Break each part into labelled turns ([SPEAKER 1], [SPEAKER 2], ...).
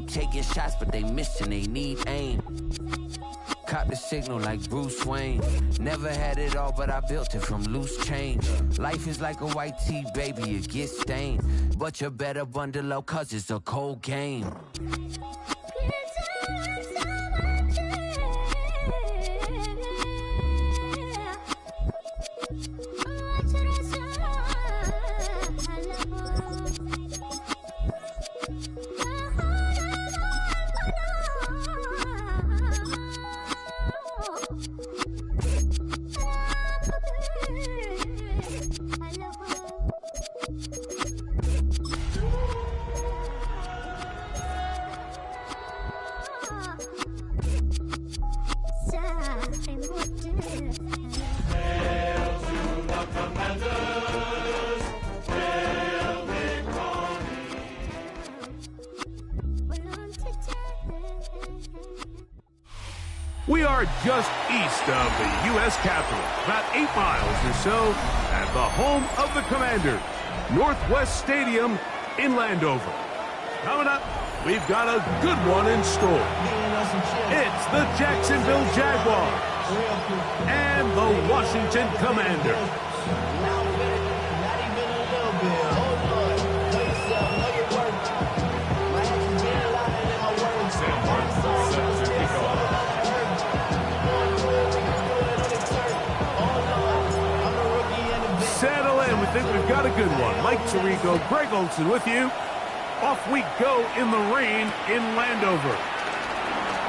[SPEAKER 1] taking shots, but they missing, they need aim. Cop the signal like Bruce Wayne. Never had it all, but I built it from loose change. Life is like a white tee, baby, it gets stained. But you better bundle up, cause it's a cold game.
[SPEAKER 2] We are just east of the U.S. Capitol, about 8 miles or so, at the home of the Commanders, Northwest Stadium in Landover. Coming up, we've got a good one in store. It's the Jacksonville Jaguars and the Washington Commanders. Settle in. We think we've got a good one. Mike Tirico, Greg Olson with you. Off we go in the rain in Landover.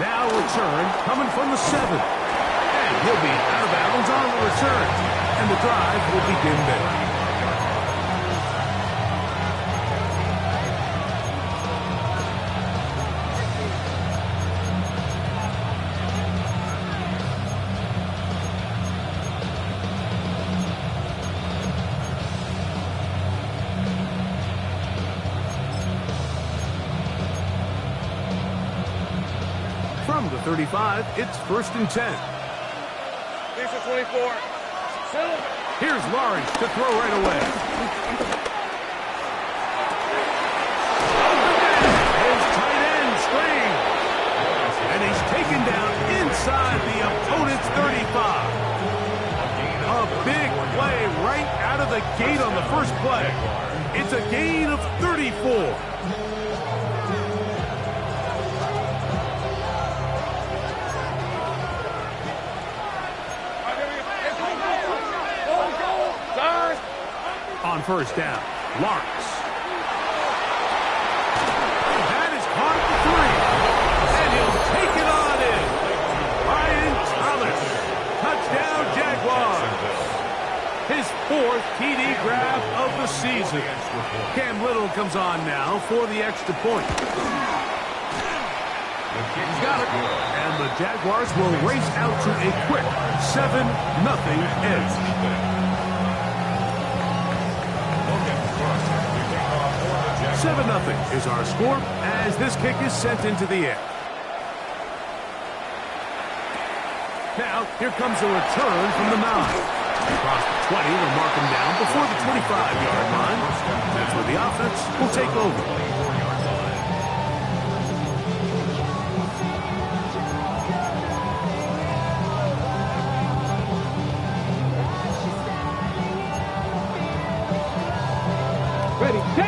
[SPEAKER 2] Now return coming from the 7. And he'll be out of bounds on the return. And the drive will begin there. From the 35, it's 1st and 10.
[SPEAKER 3] Here's the 24.
[SPEAKER 2] Here's Lawrence to throw right away. His tight end screen. And he's taken down inside the opponent's 35. A big play right out of the gate on the first play. It's a gain of 34. On first down, Lawrence. That is caught at the 3. And he'll take it on in. Ryan Thomas. Touchdown, Jaguars. His 4th TD grab of the season. Cam Little comes on now for the extra point. He's got it. And the Jaguars will race out to a quick 7-0 edge. 7-0 is our score as this kick is sent into the air. Now, here comes a return from the 9. Across the 20, they'll mark him down before the 25-yard line. That's where the offense will take over.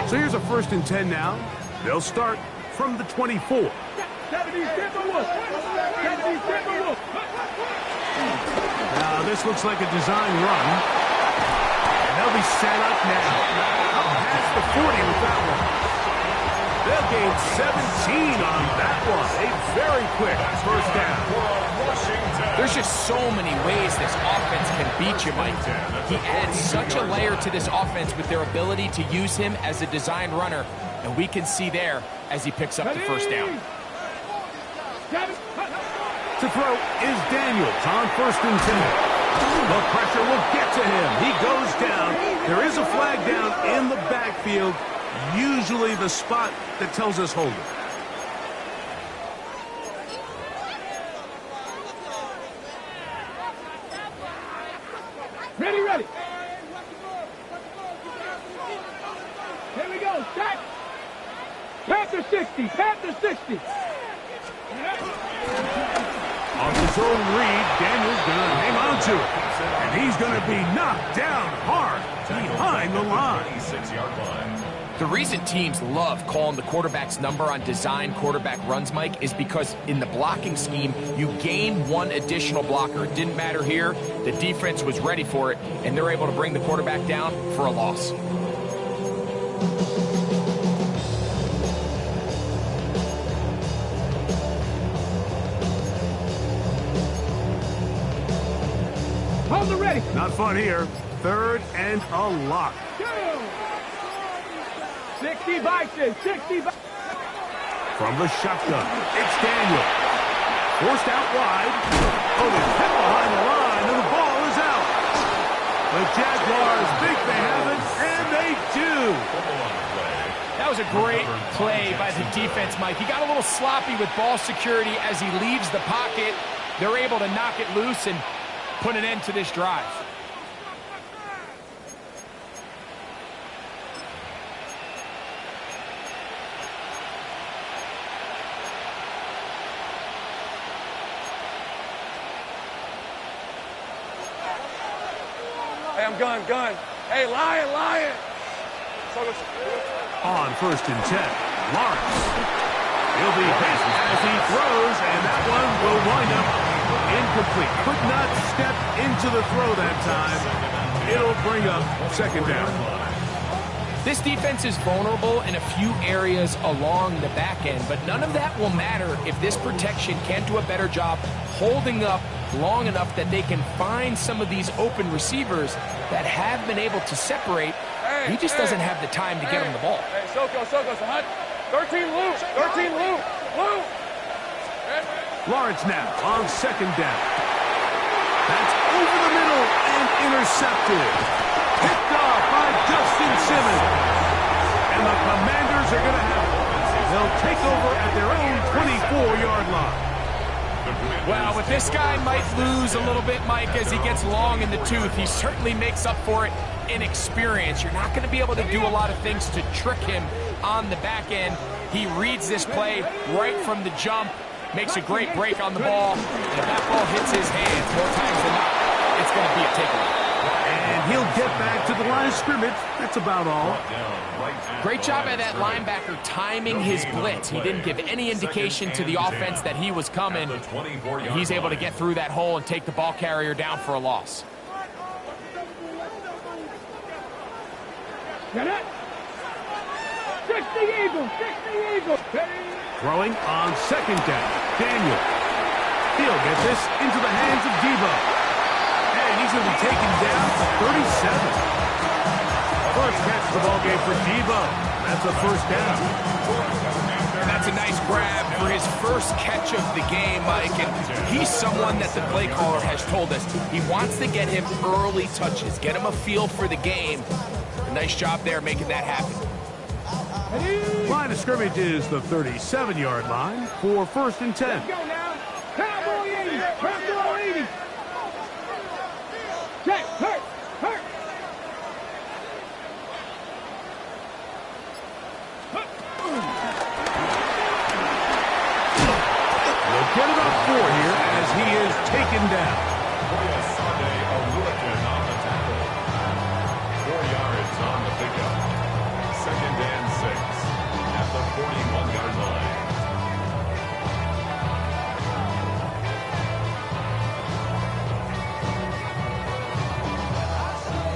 [SPEAKER 2] So here's a 1st and 10 now. They'll start from the 24. Now this looks like a design run. And they'll be set up now. Up past the 40 with that one. They'll gain 17 on that one. A very quick first down.
[SPEAKER 4] There's just so many ways this offense can beat you, Mike. He adds such a layer to this offense with their ability to use him as a design runner, and we can see there as he picks up the first down.
[SPEAKER 2] To throw is Daniels on 1st and 10. The pressure will get to him. He goes down. There is a flag down in the backfield, usually the spot that tells us hold it.
[SPEAKER 3] Ready. Here we go. Set. Panthers 60. Panther 60.
[SPEAKER 2] Off his own read, Daniel's going to hang on to it. And he's going to be knocked down hard behind the line.
[SPEAKER 4] The reason teams love calling the quarterback's number on design quarterback runs, Mike, is because in the blocking scheme, you gain one additional blocker. It didn't matter here. The defense was ready for it, and they're able to bring the quarterback down for a loss.
[SPEAKER 3] Hold the ready.
[SPEAKER 2] Not fun here. 3rd and a lot.
[SPEAKER 3] 60 Bison. 60 Bison.
[SPEAKER 2] From the shotgun, it's Daniel. Forced out wide. Oh, it's hit behind the line, and the ball is out. The Jaguars think they have it, and they do.
[SPEAKER 4] That was a great play by the defense, Mike. He got a little sloppy with ball security as he leaves the pocket. They're able to knock it loose and put an end to this drive.
[SPEAKER 3] Hey, I'm gun. Hey, Lion.
[SPEAKER 2] On 1st and 10, Lawrence. He'll be hit as he throws, and that one will wind up incomplete. Could not step into the throw that time. It'll bring up 2nd down.
[SPEAKER 4] This defense is vulnerable in a few areas along the back end, but none of that will matter if this protection can't do a better job holding up long enough that they can find some of these open receivers that have been able to separate. He just doesn't have the time to get him the ball.
[SPEAKER 3] Hey, Soko, hunt. 13 loop.
[SPEAKER 2] Lawrence now on 2nd down. That's over the middle and intercepted. Picked off by Justin Simmons. And the Commanders are going to have it. They'll take over at their own 24-yard line.
[SPEAKER 4] Well, but this guy might lose a little bit, Mike, as he gets long in the tooth. He certainly makes up for it in experience. You're not going to be able to do a lot of things to trick him on the back end. He reads this play right from the jump, makes a great break on the ball, and if that ball hits his hands more times than not, it's going to be a takeaway.
[SPEAKER 2] And he'll get back to the line of scrimmage. That's about all.
[SPEAKER 4] Great job by that linebacker timing his blitz. He didn't give any indication to the offense that he was coming. He's able to get through that hole and take the ball carrier down for a loss.
[SPEAKER 3] Get it. 60 Eagles.
[SPEAKER 2] Throwing on 2nd down. Daniel. He'll get this into the hands of Debo. And he's going to be taken down to 37. First catch of the ball game for Debo. That's a 1st down.
[SPEAKER 4] That's a nice grab for his first catch of the game, Mike. And he's someone that the play caller has told us he wants to get him early touches, get him a feel for the game. Nice job there making that happen.
[SPEAKER 2] Line of scrimmage is the 37-yard line for 1st and 10.
[SPEAKER 3] Let's go now. Cowboy 80. Cowboy 80. Jack, hurt.
[SPEAKER 2] We'll get about 4 here as he is taken down.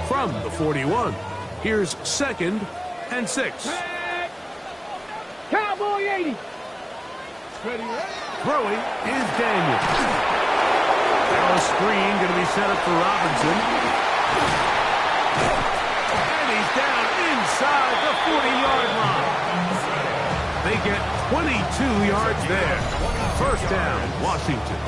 [SPEAKER 2] From the 41, here's 2nd and 6.
[SPEAKER 3] Cowboy 80.
[SPEAKER 2] Throwing is Daniel. Now a screen going to be set up for Robinson. And he's down inside the 40-yard line. They get 22 yards there. 1st down, Washington.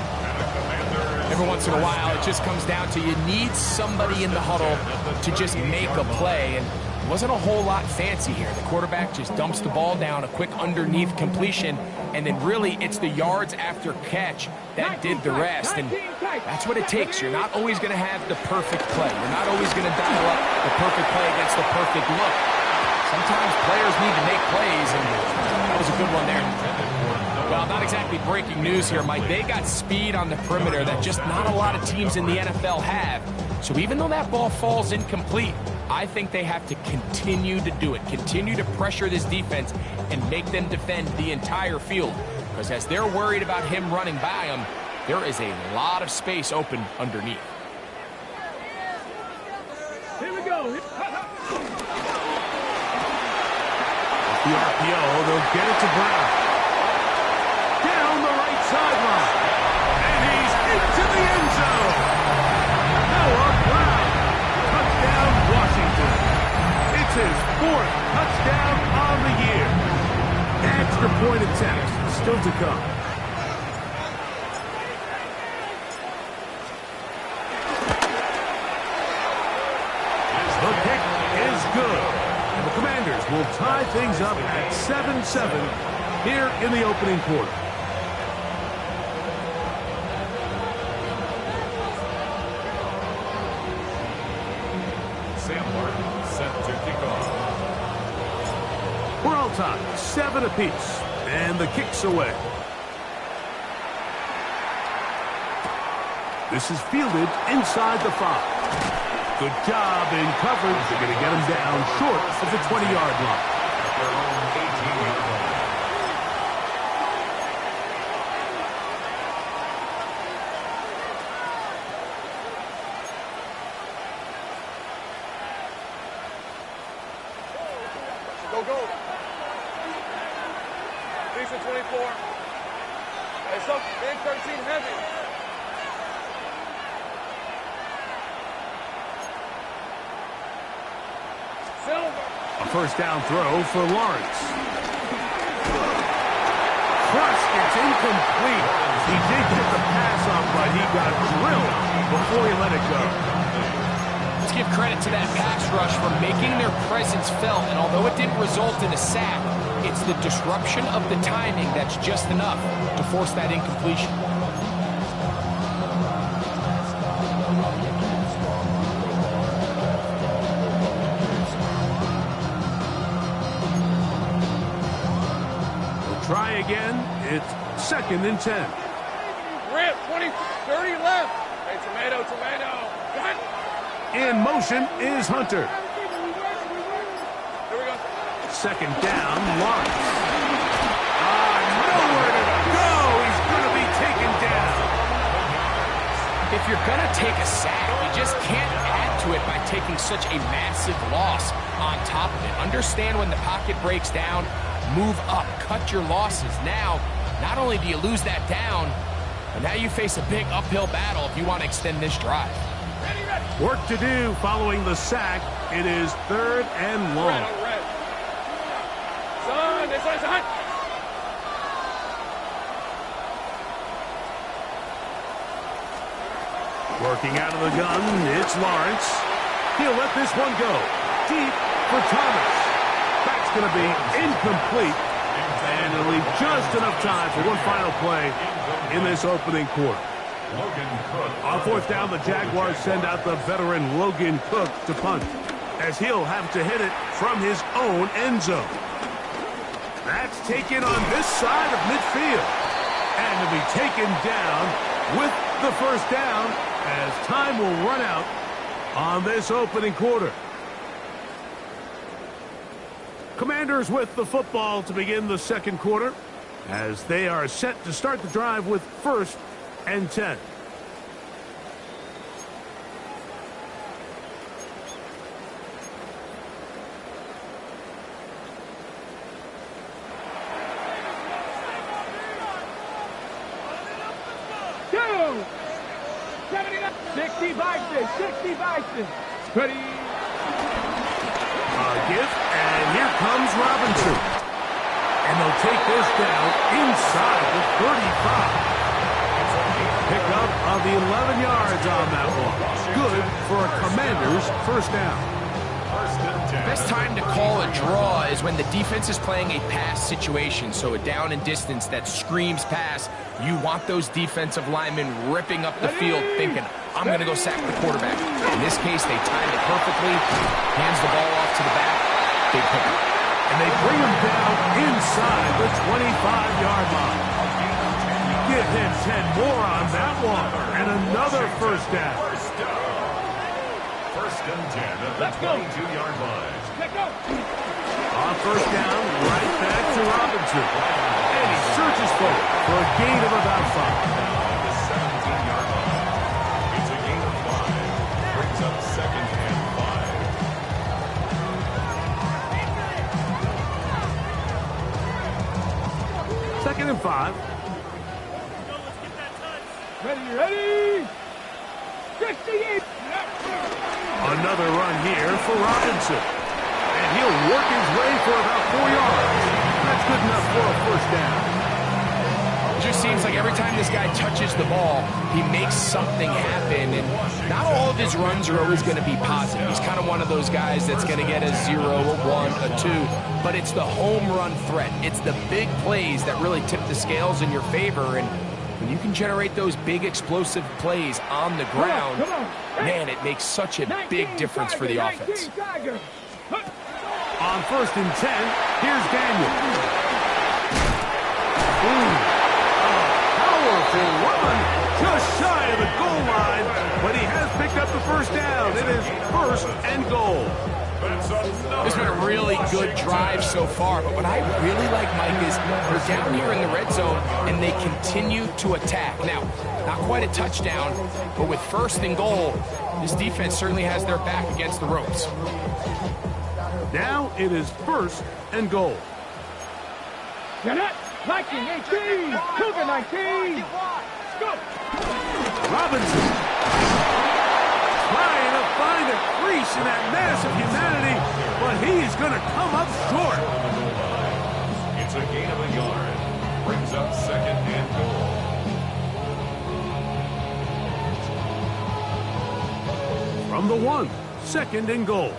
[SPEAKER 4] Every once in a while, it just comes down to you need somebody in the huddle to just make a play. And it wasn't a whole lot fancy here. The quarterback just dumps the ball down, a quick underneath completion, and then really it's the yards after catch that did the rest. And that's what it takes. You're not always going to have the perfect play. You're not always going to dial up the perfect play against the perfect look. Sometimes players need to make plays, and was a good one there. Well, not exactly breaking news here, Mike. They got speed on the perimeter that just not a lot of teams in the NFL have. So even though that ball falls incomplete, I think they have to continue to do it, continue to pressure this defense and make them defend the entire field. Because as they're worried about him running by them, there is a lot of space open underneath.
[SPEAKER 3] Here we go.
[SPEAKER 2] The RPO, they'll get it to Brown. Down the right sideline. And he's into the end zone. Noah Brown. Touchdown, Washington. It's his 4th touchdown on the year. Extra point attempts still to come. The kick is good. And the Commanders will tie things up at 7-7 here in the opening quarter.
[SPEAKER 3] Sam Martin set to kick off.
[SPEAKER 2] We're all tied, 7 apiece, and the kick's away. This is fielded inside the 5. Good job in coverage. They're going to get him down short of the 20-yard line.
[SPEAKER 3] Go, go. Decent 24. Hey, so big 13 heavy.
[SPEAKER 2] A first down throw for Lawrence. Crush, it's incomplete. He did get the pass off, but he got drilled before he let it go.
[SPEAKER 4] Let's give credit to that pass rush for making their presence felt, and although it didn't result in a sack, it's the disruption of the timing that's just enough to force that incompletion.
[SPEAKER 2] Try again. It's 2nd and 10.
[SPEAKER 3] Rip, 20, 30 left. Hey, tomato. Cut.
[SPEAKER 2] In motion is Hunter.
[SPEAKER 3] Here we go.
[SPEAKER 2] 2nd down, Lawrence. Nowhere to go. He's going to be taken down.
[SPEAKER 4] If you're going to take a sack, you just can't add to it by taking such a massive loss on top of it. Understand when the pocket breaks down, move up, cut your losses. Now, not only do you lose that down, but now you face a big uphill battle if you want to extend this drive.
[SPEAKER 3] Ready.
[SPEAKER 2] Work to do following the sack. It is 3rd and long.
[SPEAKER 3] Red. Son, this one's a hunt.
[SPEAKER 2] Working out of the gun, it's Lawrence. He'll let this one go. Deep for Thomas. That's going to be incomplete. And it'll leave just enough time for one final play in this opening quarter. On 4th down, the Jaguars send out the veteran Logan Cook to punt, as he'll have to hit it from his own end zone. That's taken on this side of midfield. And to be taken down with the first down as time will run out on this opening quarter. Commanders with the football to begin the 2nd quarter as they are set to start the drive with 1st and 10.
[SPEAKER 3] Two. 60 Bison. Ready.
[SPEAKER 2] Give, and here comes Robinson. And they'll take this down inside the 35. Pick up of the 11 yards on that one. Good for a Commander's first down.
[SPEAKER 4] Best time to call a draw is when the defense is playing a pass situation, so a down and distance that screams pass. You want those defensive linemen ripping up the field thinking, I'm going to go sack the quarterback. In this case, they timed it perfectly, hands the ball off to the back, big pickup.
[SPEAKER 2] And they bring him down inside the 25-yard line. Give him 10 more on that one. And another first down.
[SPEAKER 5] First and 10 at the 22-yard line.
[SPEAKER 3] Let's go.
[SPEAKER 2] On first down, right back to Robinson. And he searches for a gain of about 5.
[SPEAKER 5] On the 17-yard line. It's a gain of 5. Brings up second and 5.
[SPEAKER 2] Second and 5.
[SPEAKER 3] Ready. 68.
[SPEAKER 2] Another run here for Robinson. And he'll work his way for about 4 yards. That's good enough for a first down.
[SPEAKER 4] It just seems like every time this guy touches the ball, he makes something happen. And not all of his runs are always going to be positive. He's kind of one of those guys that's going to get a 0, a 1, a 2. But it's the home run threat. It's the big plays that really tip the scales in your favor. And when you can generate those big explosive plays on the ground, man, it makes such a big difference for the offense.
[SPEAKER 2] On first and 10, here's Daniel. Powerful run, just shy of the goal line, but he has picked up the first down. It is first and goal.
[SPEAKER 4] This has been a really good drive so far, but what I really like, Mike, is they're down here in the red zone, and they continue to attack. Now, not quite a touchdown, but with first and goal, this defense certainly has their back against the ropes.
[SPEAKER 2] Now it is first and goal.
[SPEAKER 3] Get it. 19, 18. Cougar 19. Go.
[SPEAKER 2] Robinson trying to find a crease in that mass of humanity, but he's going to come up short.
[SPEAKER 5] It's a gain of a yard. Brings up second and goal.
[SPEAKER 2] From the 1, second and goal.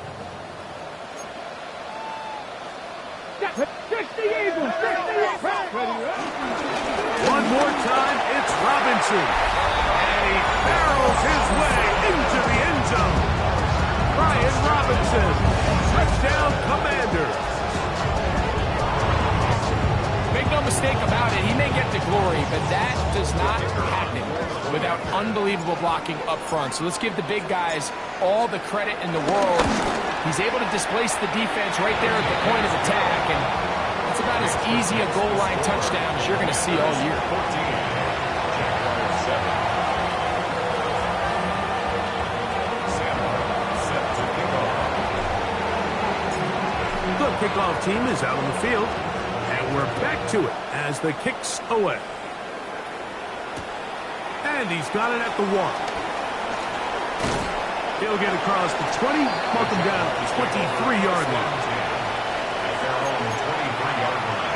[SPEAKER 3] 60 Eagles. 60
[SPEAKER 2] One more time, it's Robinson. And he barrels his way into the end zone. Brian Robinson, touchdown Commanders.
[SPEAKER 4] Make no mistake about it, he may get the glory, but that does not happen without unbelievable blocking up front. So let's give the big guys all the credit in the world. He's able to displace the defense right there at the point of attack, and it's about as easy a goal line touchdown as you're going to see all year.
[SPEAKER 5] 14. Jaguars 7.
[SPEAKER 2] The kickoff team is out on the field, and we're back to it as the kick's away. And he's got it at the 1. He'll get across the 20, mark him down at the 23-yard line.
[SPEAKER 5] At their own 23-yard line.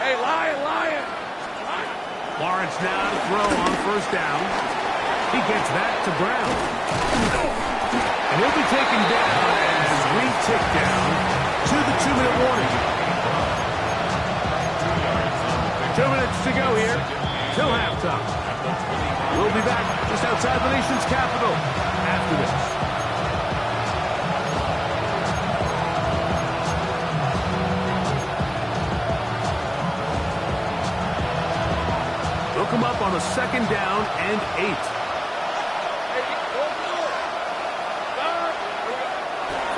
[SPEAKER 3] Hey, Lion.
[SPEAKER 2] Lawrence now to throw on first down. He gets that to Brown. And he'll be taken down as we tick down to the 2-minute warning. 2 minutes to go here till halftime. We'll be back just outside the nation's capital after this. Come up on a second down and 8.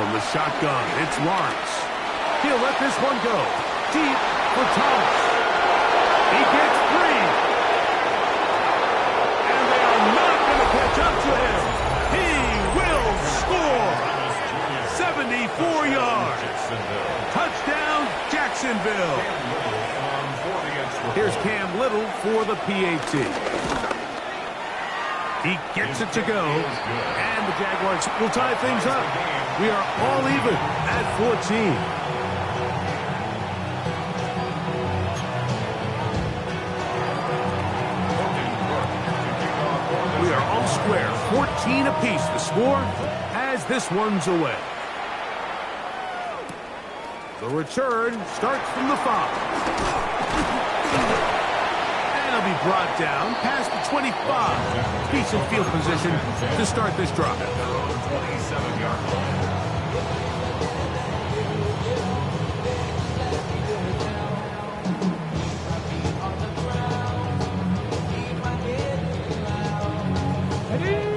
[SPEAKER 2] From the shotgun, it's Lawrence. He'll let this one go. Deep for Thomas. He gets 3. And they are not going to catch up to him. He will score. 74 yards. Touchdown, Jacksonville. Here's Cam Little for the PAT. He gets it to go, and the Jaguars will tie things up. We are all even at 14. We are all square, 14 apiece. The score, as flies this one's away. The return starts from the 5. And he'll be brought down past the 25. Decent field position to start this drive.
[SPEAKER 5] 27-yard line.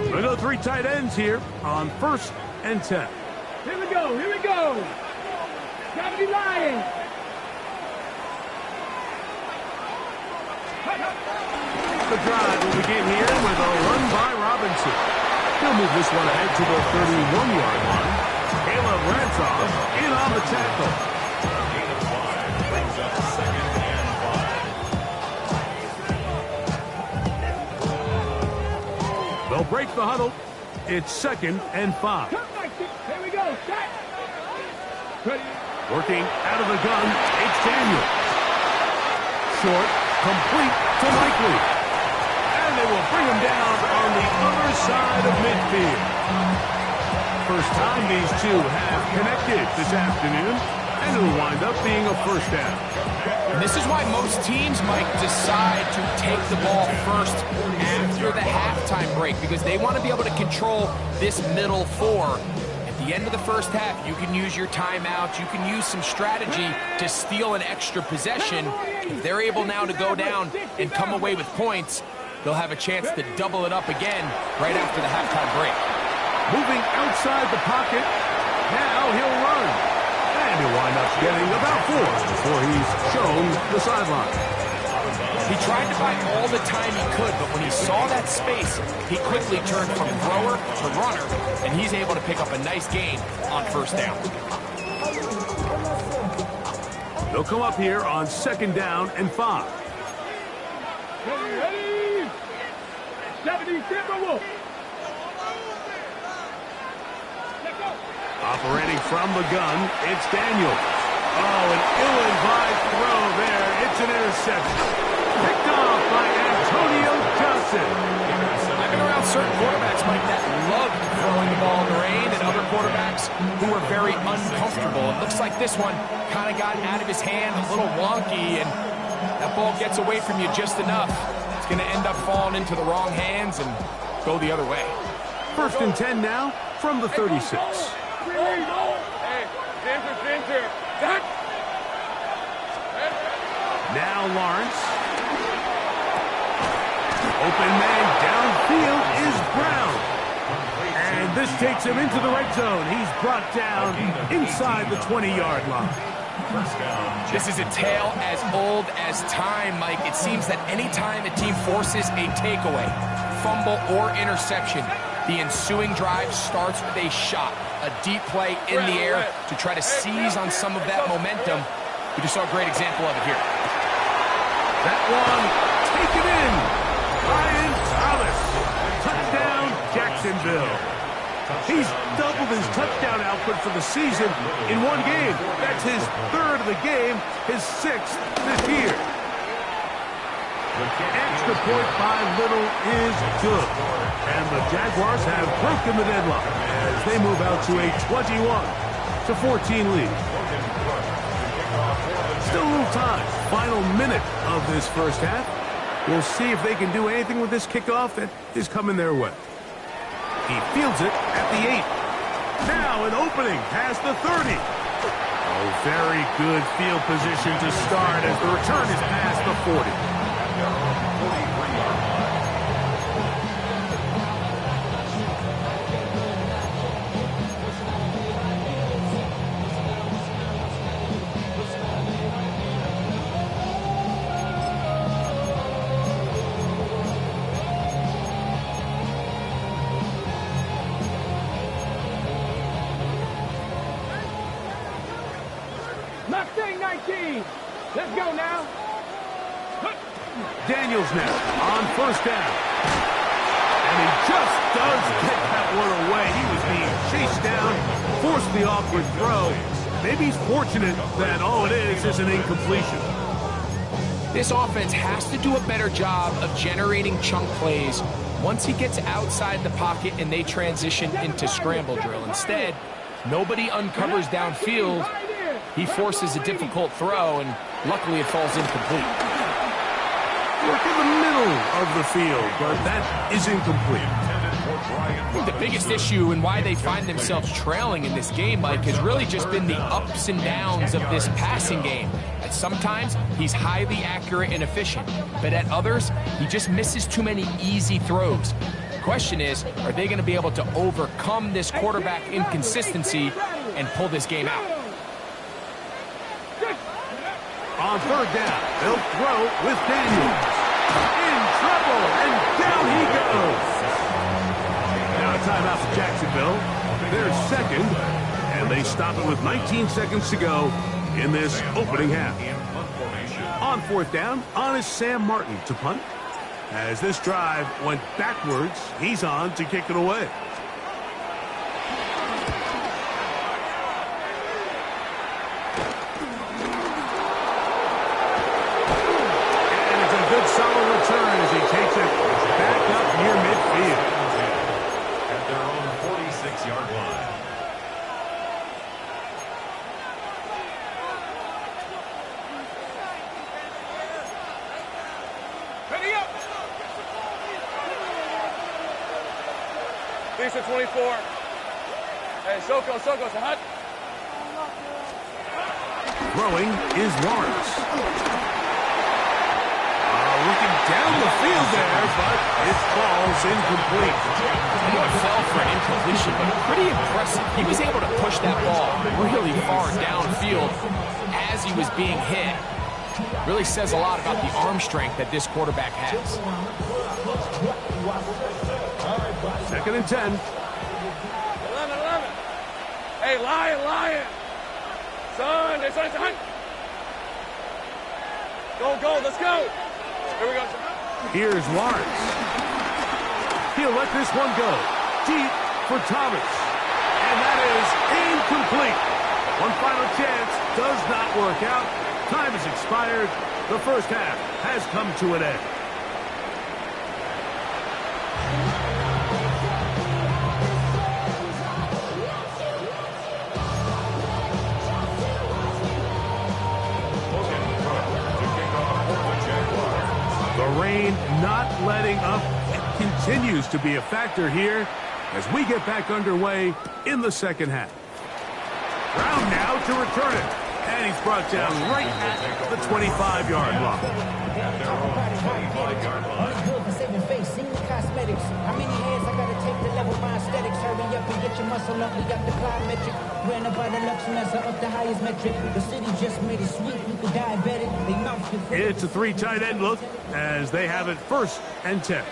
[SPEAKER 2] We go 3 tight ends here on 1st and 10.
[SPEAKER 3] Here we go, here we go. Gotta be lying.
[SPEAKER 2] The drive will begin here with a run by Robinson. He'll move this one ahead to the 31-yard line. Caleb Rantoff in on the tackle.
[SPEAKER 5] Gain of 5 brings up 2nd and 5.
[SPEAKER 2] They'll break the huddle. It's 2nd and 5.
[SPEAKER 3] Here we go, set. Ready.
[SPEAKER 2] Working out of the gun, it's Daniel. Short, complete to Likely. And they will bring him down on the other side of midfield. First time these two have connected this afternoon, and it'll wind up being a first down.
[SPEAKER 4] And this is why most teams might decide to take the ball first after the halftime break, because they want to be able to control this middle 4. At the end of the first half, you can use your timeouts, you can use some strategy to steal an extra possession. If they're able now to go down and come away with points, they'll have a chance to double it up again right after the halftime break.
[SPEAKER 2] Moving outside the pocket, now he'll run. And he'll wind up getting about 4 before he's shown the sideline.
[SPEAKER 4] He tried to buy all the time he could, but when he saw that space, he quickly turned from thrower to runner, and he's able to pick up a nice gain on first down.
[SPEAKER 2] They'll come up here on 2nd down and 5.
[SPEAKER 3] Ready. 70 Timberwolves.
[SPEAKER 2] Operating from the gun, it's Daniel. Oh, an ill-advised throw there. It's an interception. Picked off by Antonio Johnson.
[SPEAKER 4] I've been around certain quarterbacks, Mike, that loved throwing the ball in the rain, and other quarterbacks who were very uncomfortable. It looks like this one kind of got out of his hand, a little wonky, and that ball gets away from you just enough. It's going to end up falling into the wrong hands and go the other way.
[SPEAKER 2] 1st and 10 now from the 36.
[SPEAKER 3] Hey, James here.
[SPEAKER 2] Now Lawrence. Open man downfield is Brown. And this takes him into the red zone. He's brought down inside the 20-yard line.
[SPEAKER 4] This is a tale as old as time, Mike. It seems that anytime a team forces a takeaway, fumble, or interception, the ensuing drive starts with a shot, a deep play in the air to try to seize on some of that momentum. We just saw a great example of it here.
[SPEAKER 2] That one taken in. Ryan Thomas. Touchdown, Jacksonville. He's doubled his touchdown output for the season in one game. That's his 3rd of the game, his 6th this year. Extra point by Little is good. And the Jaguars have broken the deadlock as they move out to a 21-14 lead. Still a little time. Final minute of this first half. We'll see if they can do anything with this kickoff that is coming their way. He fields it at the 8. Now an opening past the 30. Oh, very good field position to start as the return is past the 40.
[SPEAKER 3] Mustang 19. Let's go now.
[SPEAKER 2] Daniels now on 1st down. And he just does get that one away. He was being chased down, forced the awkward throw. Maybe he's fortunate that all it is an incompletion.
[SPEAKER 4] This offense has to do a better job of generating chunk plays once he gets outside the pocket and they transition into scramble drill. Instead, nobody uncovers downfield. He forces a difficult throw, and luckily it falls incomplete.
[SPEAKER 2] Look in the middle of the field, but that is incomplete.
[SPEAKER 4] I think the biggest issue and why they find themselves trailing in this game, Mike, has really just been the ups and downs of this passing game. At sometimes, he's highly accurate and efficient, but at others, he just misses too many easy throws. The question is, are they going to be able to overcome this quarterback inconsistency and pull this game out?
[SPEAKER 2] On third down, they'll throw with Daniels. In trouble, and down he goes. Now a timeout for Jacksonville. They're second, and they stop it with 19 seconds to go in this opening half. On fourth down, on is Sam Martin to punt. As this drive went backwards, he's on to kick it away. And it's a good solid return as he takes it back up near midfield.
[SPEAKER 5] At their own 46-yard line.
[SPEAKER 3] Ready up. Lisa 24. Hey, Soko, it's a hut.
[SPEAKER 2] Throwing is Lawrence. Looking down the field there, but it falls incomplete.
[SPEAKER 4] It fell for an incompletion, but pretty impressive. He was able to push that ball really far downfield as he was being hit. Really says a lot about the arm strength that this quarterback has.
[SPEAKER 2] Second and 10.
[SPEAKER 3] 11. Hey, Lion. Son, it's a hunt. Go, let's go. Here we go.
[SPEAKER 2] Here's Lawrence. He'll let this one go. Deep for Thomas. And that is incomplete. One final chance does not work out. Time has expired. The first half has come to an end. The rain not letting up. It continues to be a factor here as we get back underway in the second half. Brown now to return it. And he's brought down right at the 25-yard line.
[SPEAKER 5] At their own 25-yard line.
[SPEAKER 6] How many hands I gotta take to level my aesthetics? Hurry up and get your muscle up. We got the plyometric. Ran up by the Lux and that's up the highest metric. The city just made it sweet. People diabetic. They mouth.
[SPEAKER 2] It's a three tight end look as they have it first and 10.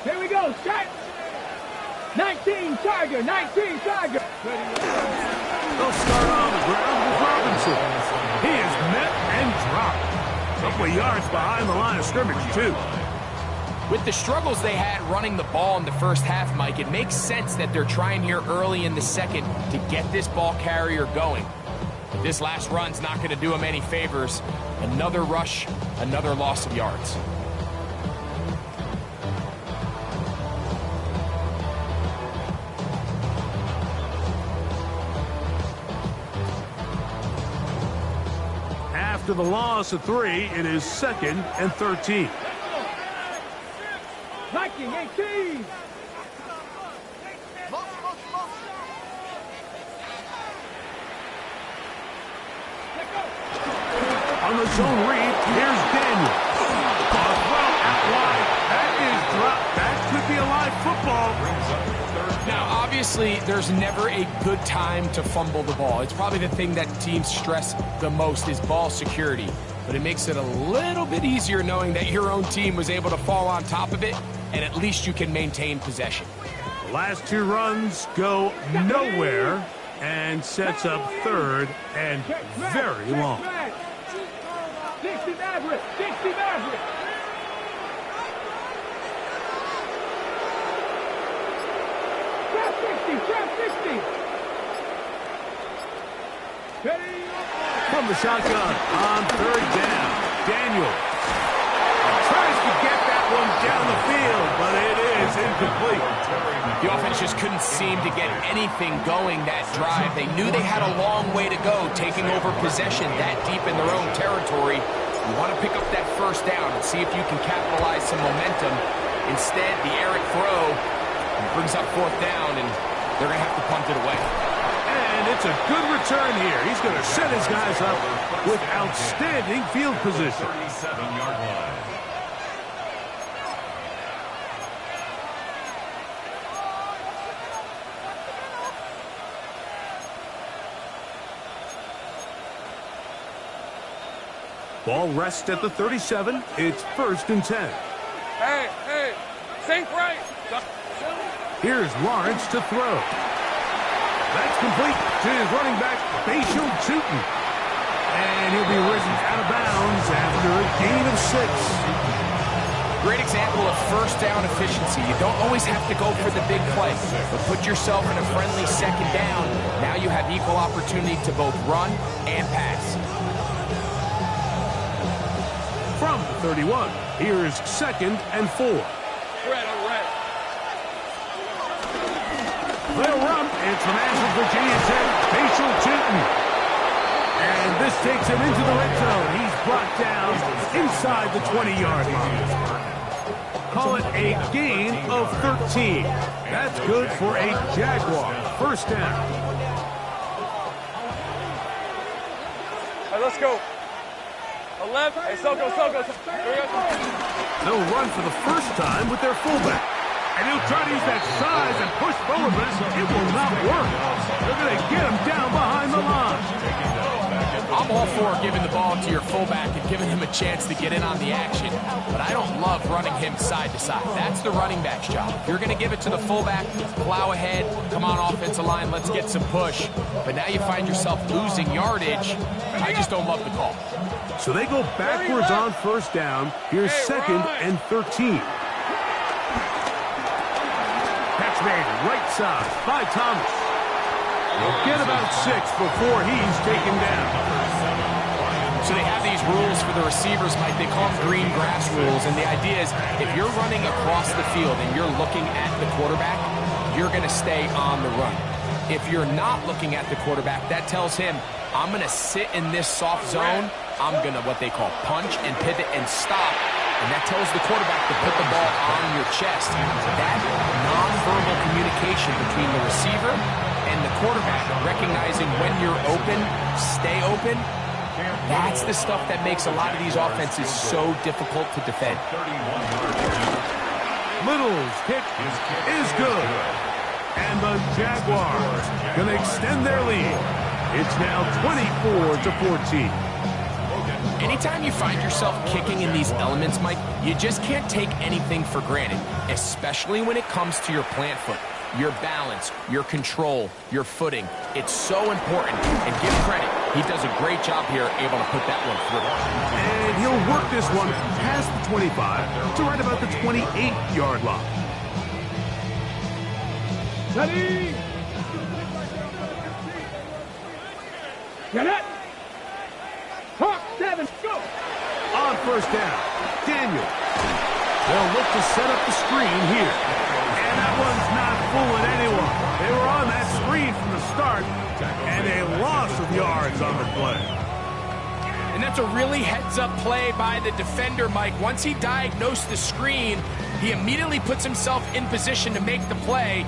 [SPEAKER 7] Here we go. Start. 19 Tiger.
[SPEAKER 2] They'll start on the ground with Robinson. He is met and dropped. A couple of yards behind the line of scrimmage, too.
[SPEAKER 4] With the struggles they had running the ball in the first half, Mike, it makes sense that they're trying here early in the second to get this ball carrier going. But this last run's not going to do him any favors. Another rush, another loss of yards.
[SPEAKER 2] After the loss of 3, it is second and 13.
[SPEAKER 7] Viking 18.
[SPEAKER 2] On the zone read, here's Daniel. Well, out wide. That is dropped. That could be a live football.
[SPEAKER 4] Now, obviously, there's never a good time to fumble the ball. It's probably the thing that teams stress the most is ball security. But it makes it a little bit easier knowing that your own team was able to fall on top of it, and at least you can maintain possession.
[SPEAKER 2] The last 2 runs go nowhere and sets up third and very long.
[SPEAKER 7] 60 Maverick. Trap 60. Ready.
[SPEAKER 2] From the shotgun on third down, Daniel tries to get that one down the field, but it is incomplete.
[SPEAKER 4] The offense just couldn't seem to get anything going that drive. They knew they had a long way to go, taking over possession that deep in their own territory. You want to pick up that first down and see if you can capitalize some momentum. Instead, the errant throw brings up fourth down, and they're going to have to punt it away.
[SPEAKER 2] And it's a good return here. He's going to set his guys up with outstanding field position.
[SPEAKER 5] 37-yard line.
[SPEAKER 2] Ball rests at the 37. It's 1st and 10.
[SPEAKER 3] Hey, think right.
[SPEAKER 2] Here's Lawrence to throw. That's complete to his running back, Facial Tootin. And he'll be risen out of bounds after a gain of 6.
[SPEAKER 4] Great example of first down efficiency. You don't always have to go for the big play, but put yourself in a friendly second down. Now you have equal opportunity to both run and pass.
[SPEAKER 2] From the 31, here's 2nd and 4.
[SPEAKER 3] Red.
[SPEAKER 2] They'll run. It's from Ashland, Virginia Tech, Facial Tootin. And this takes him into the red zone. He's brought down inside the 20-yard line. Call it a gain of 13. That's good for a Jaguar. First down.
[SPEAKER 3] All right, let's go. 11. Hey, so go.
[SPEAKER 2] They'll run for the first time with their fullback. And he'll try to use that size and push forward, but it will not work. They're going to get him down behind the line.
[SPEAKER 4] I'm all for giving the ball to your fullback and giving him a chance to get in on the action, but I don't love running him side to side. That's the running back's job. If you're going to give it to the fullback, plow ahead, come on offensive line, let's get some push. But now you find yourself losing yardage. I just don't love the call.
[SPEAKER 2] So they go backwards on first down. Here's 2nd and 13. Catch made right side by Thomas. He'll get about 6 before he's taken down.
[SPEAKER 4] So they have these rules for the receivers, Mike. They call them green grass rules. And the idea is if you're running across the field and you're looking at the quarterback, you're going to stay on the run. If you're not looking at the quarterback, that tells him, I'm going to sit in this soft zone. I'm going to what they call punch and pivot and stop. And that tells the quarterback to put the ball on your chest. That nonverbal communication between the receiver and the quarterback, recognizing when you're open, stay open, that's the stuff that makes a lot of these offenses so difficult to defend.
[SPEAKER 2] Little's kick is good. And the Jaguars going to extend their lead. It's now 24-14.
[SPEAKER 4] Anytime you find yourself kicking in these elements, Mike, you just can't take anything for granted, especially when it comes to your plant foot, your balance, your control, your footing. It's so important, and give credit. He does a great job here able to put that one through.
[SPEAKER 2] And he'll work this one past the 25 to right about the 28-yard line.
[SPEAKER 7] Ready? Get it? Talk 7, go!
[SPEAKER 2] On first down, Daniel. They'll look to set up the screen here. And that one's not fooling anyone. They were on that screen from the start, and a loss of yards on the play.
[SPEAKER 4] And that's a really heads-up play by the defender, Mike. Once he diagnosed the screen, he immediately puts himself in position to make the play.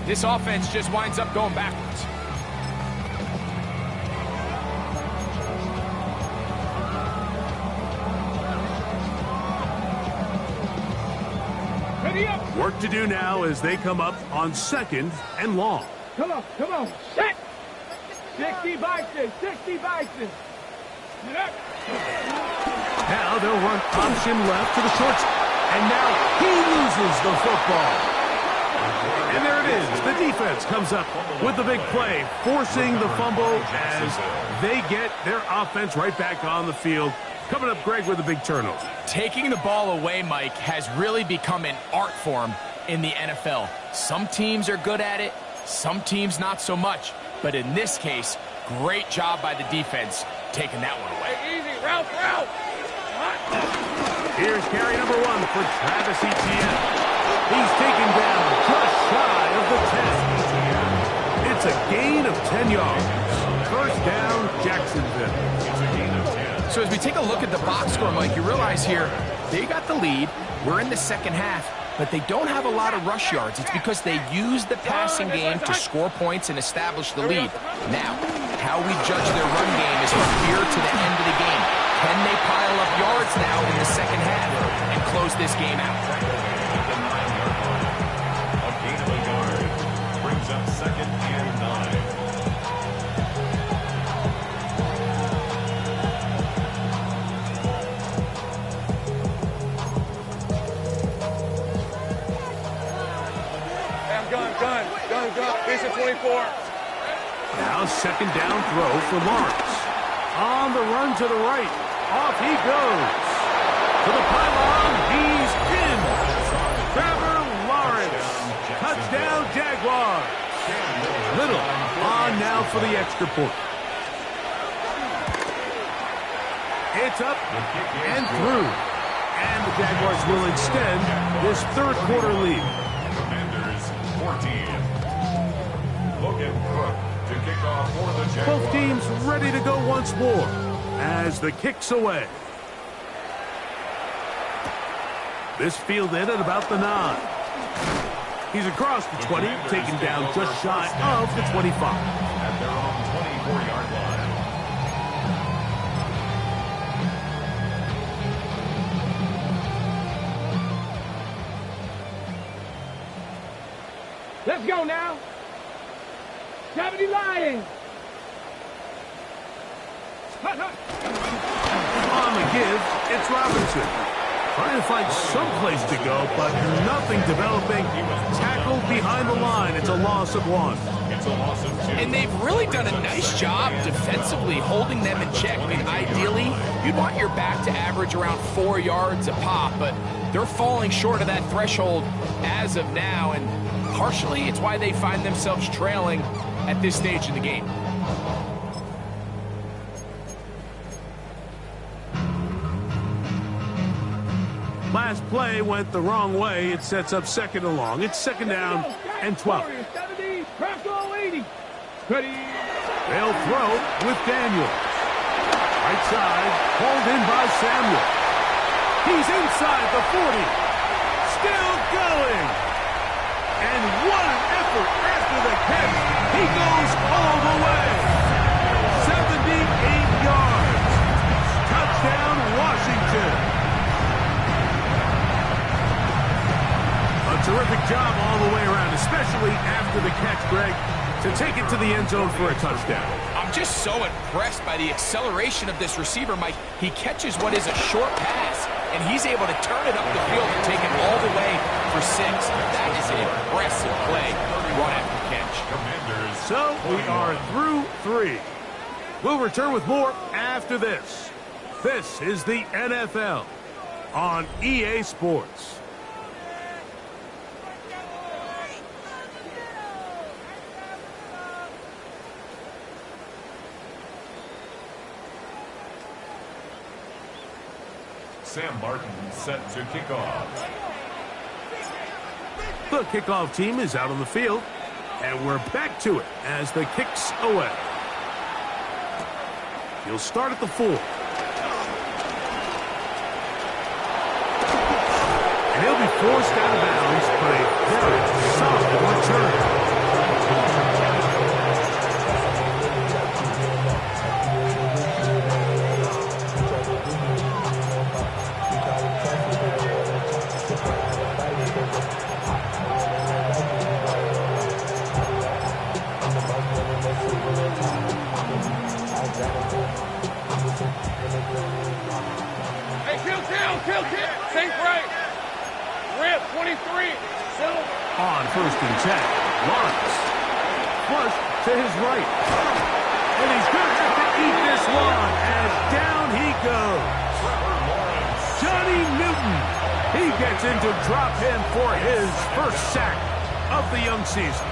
[SPEAKER 4] This offense just winds up going backwards.
[SPEAKER 2] Work to do now as they come up on 2nd and long.
[SPEAKER 7] Come on, set! 60 Bison, 60 Bison. Get up.
[SPEAKER 2] Now they'll run option left to the short side. And now he loses the football. And there it is. The defense comes up with the big play, forcing the fumble as they get their offense right back on the field. Coming up, Greg, with a big turnover.
[SPEAKER 4] Taking the ball away, Mike, has really become an art form in the NFL. Some teams are good at it, some teams not so much. But in this case, great job by the defense taking that one away.
[SPEAKER 3] Hey, easy, route.
[SPEAKER 2] Here's carry number 1 for Travis Etienne. He's taken down just shy of the 10. It's a gain of 10 yards. First down, Jacksonville.
[SPEAKER 5] It's a gain of 10.
[SPEAKER 4] So as we take a look at the box score, Mike, you realize here they got the lead. We're in the second half, but they don't have a lot of rush yards. It's because they use the passing game to score points and establish the lead. Now, how we judge their run game is from here to the end of the game. Can they pile up yards now in the second half and close this game out?
[SPEAKER 5] A gain of a yard brings up 2nd and 9.
[SPEAKER 3] Gun. Basic 24.
[SPEAKER 2] Now 2nd down throw for Lawrence. On the run to the right. Off he goes. To the pylon. He's in. Trevor Lawrence. Touchdown, Jaguars. Little on now for the extra point. It's up and through. And the Jaguars will extend this third quarter lead.
[SPEAKER 5] Commanders 14. Logan Cook to kick off for the Jaguars.
[SPEAKER 2] Both teams ready to go once more as the kick's away. This fielded at about the 9. He's across the 20, taken down just shy of the 25.
[SPEAKER 5] At their own 24-yard line.
[SPEAKER 7] Let's go now. 70 Lions.
[SPEAKER 2] On the give, it's Robinson. Trying to find some place to go, but nothing developing. Tackled behind the line. It's a loss of 1.
[SPEAKER 5] It's a loss of 2.
[SPEAKER 4] And they've really done a nice job defensively holding them in check. I mean, ideally, you'd want your back to average around 4 yards a pop, but they're falling short of that threshold as of now, and partially it's why they find themselves trailing at this stage in the game.
[SPEAKER 2] Last play went the wrong way. It sets up 2nd and long. It's 2nd down and 12.
[SPEAKER 7] 70, crack all 80. Ready.
[SPEAKER 2] They'll throw with Daniels. Right side, pulled in by Samuel. He's inside the 40. Still going. And what an effort after the catch. He goes all the way. 78 yards. Touchdown, Washington. A terrific job all the way around, especially after the catch, Greg, to take it to the end zone for a touchdown.
[SPEAKER 4] I'm just so impressed by the acceleration of this receiver, Mike. He catches what is a short pass, and he's able to turn it up the field and take it all the way for 6. That is an impressive play, run after catch.
[SPEAKER 5] Commanders.
[SPEAKER 2] So we are through 3. We'll return with more after this. This is the NFL on EA Sports.
[SPEAKER 5] Sam Martin set to kick off.
[SPEAKER 2] The kickoff team is out on the field, and we're back to it as the kick's away. He'll start at the 4. And he'll be forced out of bounds, but a very solid return.
[SPEAKER 3] Kill. Think right. Rip, 23. Settle.
[SPEAKER 2] On 1st and 10, Lawrence. Flush to his right. And he's going to have to eat this one as down he goes. Johnny Newton. He gets into drop him for his first sack of the young season.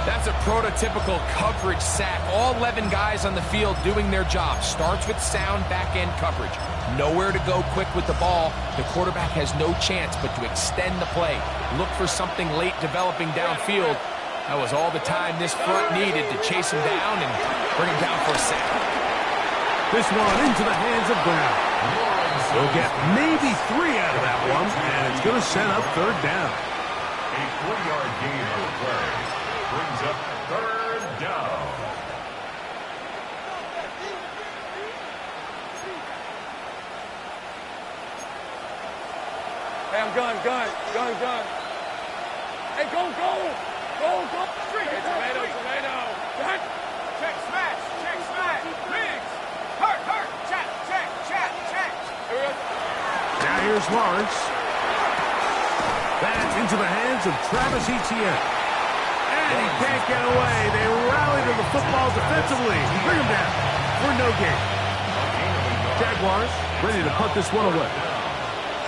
[SPEAKER 4] That's a prototypical coverage sack. All 11 guys on the field doing their job. Starts with sound back-end coverage. Nowhere to go quick with the ball. The quarterback has no chance but to extend the play. Look for something late developing downfield. That was all the time this front needed to chase him down and bring him down for a sack.
[SPEAKER 2] This one into the hands of Brown. He'll get maybe 3 out of that one, and it's going to set up third down.
[SPEAKER 5] A 4-yard gain on the play brings up third down.
[SPEAKER 3] Hey, I'm gun. Hey, go. Hey, tomato. That.
[SPEAKER 7] Check, smash. Biggs. Hurt. Check.
[SPEAKER 3] Here we go.
[SPEAKER 2] Now here's Lawrence. That's into the hands of Travis Etienne. And he can't get away. They rally to the football defensively. Bring him down for no gain. Jaguars ready to punt this one away,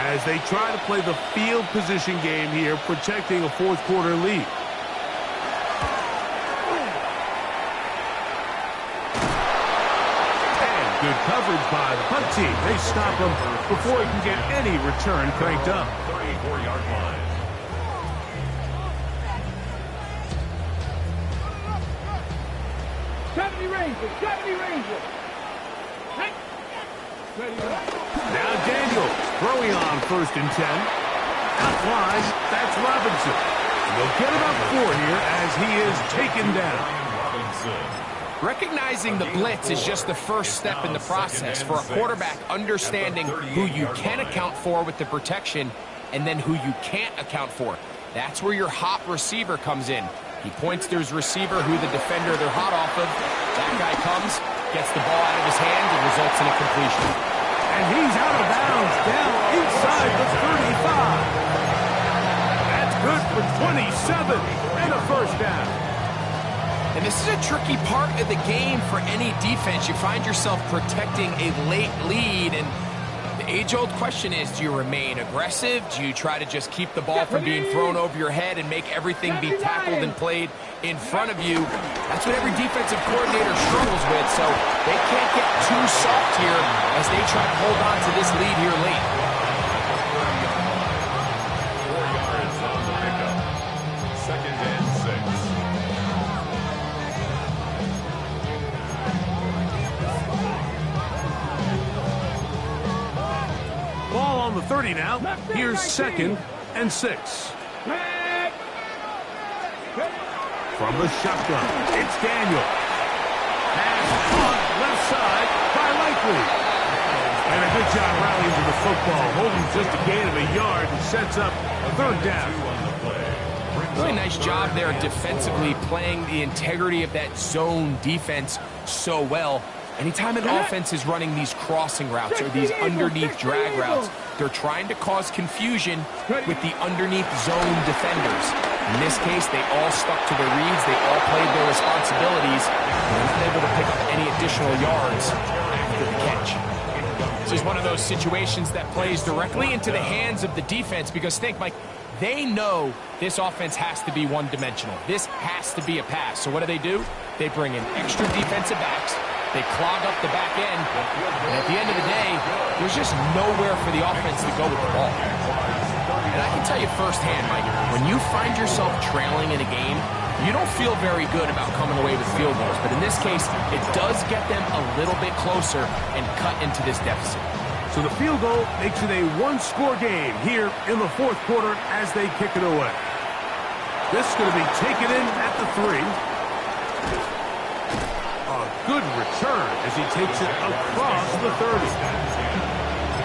[SPEAKER 2] as they try to play the field position game here, protecting a fourth quarter lead. And good coverage by the punt team. They stop him before he can get any return cranked up.
[SPEAKER 5] 34-yard line.
[SPEAKER 7] Ranger. Hey.
[SPEAKER 2] Now Daniels throwing on 1st and 10. Out wide, that's Robinson. They'll get about 4 here as he is taken down.
[SPEAKER 4] Recognizing the blitz is just the first step in the process for a quarterback, understanding who you can account for with the protection and then who you can't account for. That's where your hot receiver comes in. He points to his receiver, who the defender they're hot off of. That guy comes, gets the ball out of his hand, and results in a completion.
[SPEAKER 2] And he's out of bounds, down inside the 35. That's good for 27 and a first down.
[SPEAKER 4] And this is a tricky part of the game for any defense. You find yourself protecting a late lead, and the age-old question is, do you remain aggressive? Do you try to just keep the ball from being thrown over your head and make everything be tackled and played in front of you? That's what every defensive coordinator struggles with, so they can't get too soft here as they try to hold on to this lead here late.
[SPEAKER 5] 4 yards on the pickup. 2nd and 6.
[SPEAKER 2] Ball on the 30 now. Here's 2nd and 6. From the shotgun, it's Daniel. Pass on left side by Likely. And a good job rallying to the football, holding just a gain of a yard and sets up a 3rd down.
[SPEAKER 4] Really nice job there defensively, playing the integrity of that zone defense so well. Anytime an offense is running these crossing routes or these underneath drag routes, they're trying to cause confusion with the underneath zone defenders. In this case, they all stuck to their reads. They all played their responsibilities. They're not able to pick up any additional yards after the catch. This is one of those situations that plays directly into the hands of the defense, because think, Mike, they know this offense has to be one-dimensional. This has to be a pass. So what do? They bring in extra defensive backs. They clog up the back end, and at the end of the day, there's just nowhere for the offense to go with the ball. And I can tell you firsthand, Mike, when you find yourself trailing in a game, you don't feel very good about coming away with field goals. But in this case, it does get them a little bit closer and cut into this deficit.
[SPEAKER 2] So the field goal makes it a one-score game here in the 4th quarter as they kick it away. This is going to be taken in at the 3. Good return as he takes it across the 30.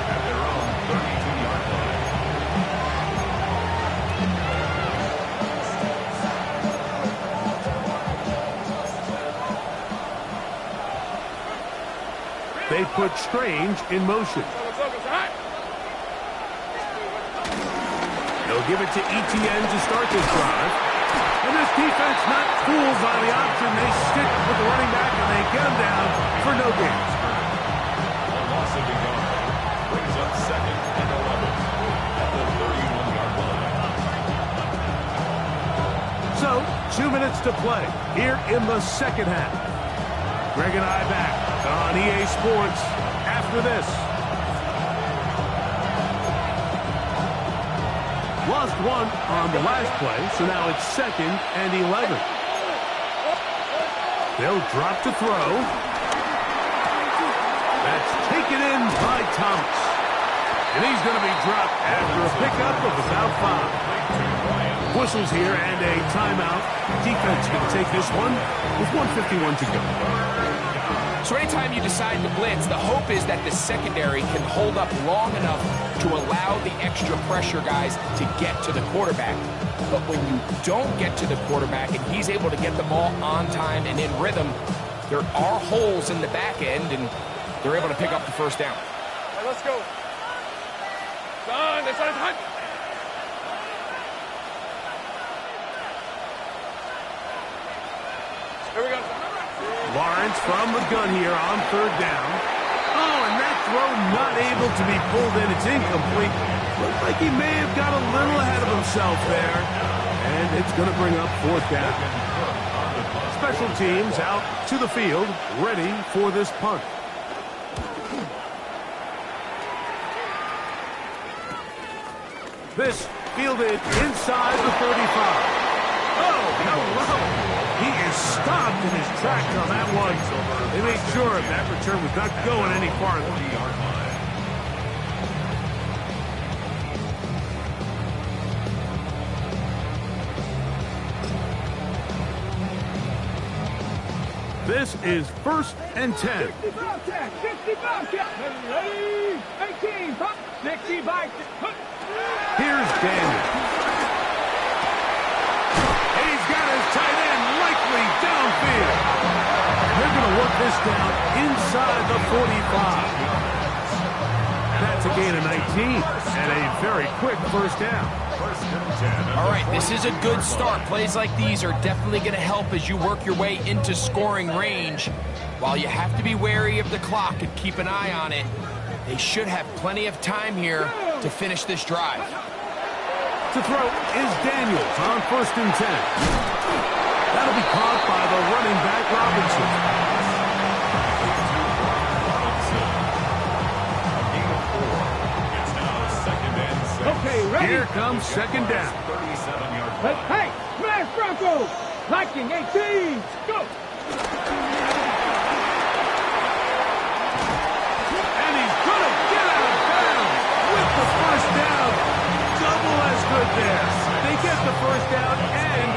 [SPEAKER 5] At their own 32-yard line.
[SPEAKER 2] They put Strange in motion. They'll give it to Etienne to start this drive. And this defense not fooled by the option. They stick with the running back and they get him down for no gain.
[SPEAKER 5] A loss of a yard brings up 2nd and 11 at the 31-yard line.
[SPEAKER 2] So, 2 minutes minutes to play here in the second half. Greg and I back on EA Sports after this. Lost one on the last play, so now it's 2nd and 11. They'll drop to throw. That's taken in by Thomas. And he's going to be dropped after a pickup of about 5. Whistles here and a timeout. Defense going to take this one with 1:51 to go.
[SPEAKER 4] So anytime you decide to blitz, the hope is that the secondary can hold up long enough to allow the extra pressure guys to get to the quarterback. But when you don't get to the quarterback and he's able to get the ball on time and in rhythm, there are holes in the back end, and they're able to pick up the first down.
[SPEAKER 3] All right, let's go. Son, it's on hot. Here we go.
[SPEAKER 2] Lawrence from the gun here on 3rd down. Oh, and that throw not able to be pulled in. It's incomplete. Looks like he may have got a little ahead of himself there. And it's going to bring up 4th down. Special teams out to the field, ready for this punt. This fielded inside the 35. Oh, hello. He is stopped in his tracks on that one. They made sure that return was not going any farther. This is 1st and 10.
[SPEAKER 7] 60 Bobcat, 60 Bobcat. Ready, 18, 60 Bobcat.
[SPEAKER 2] Here's Daniel. He's got his tight end likely downfield. They're going to work this down inside the 45. That's a gain of 19 and a very quick first down.
[SPEAKER 4] All right, this is a good start. Plays like these are definitely going to help as you work your way into scoring range. While you have to be wary of the clock and keep an eye on it, they should have plenty of time here to finish this drive.
[SPEAKER 2] To throw is Daniels on 1st and 10. That'll be caught by the running back Robinson.
[SPEAKER 7] Okay, ready?
[SPEAKER 2] Here comes 2nd down.
[SPEAKER 7] Hey, smash Bronco! Liking 18, go!
[SPEAKER 2] And he's going to get out of bounds with the first down. Double as good there. They get the first down and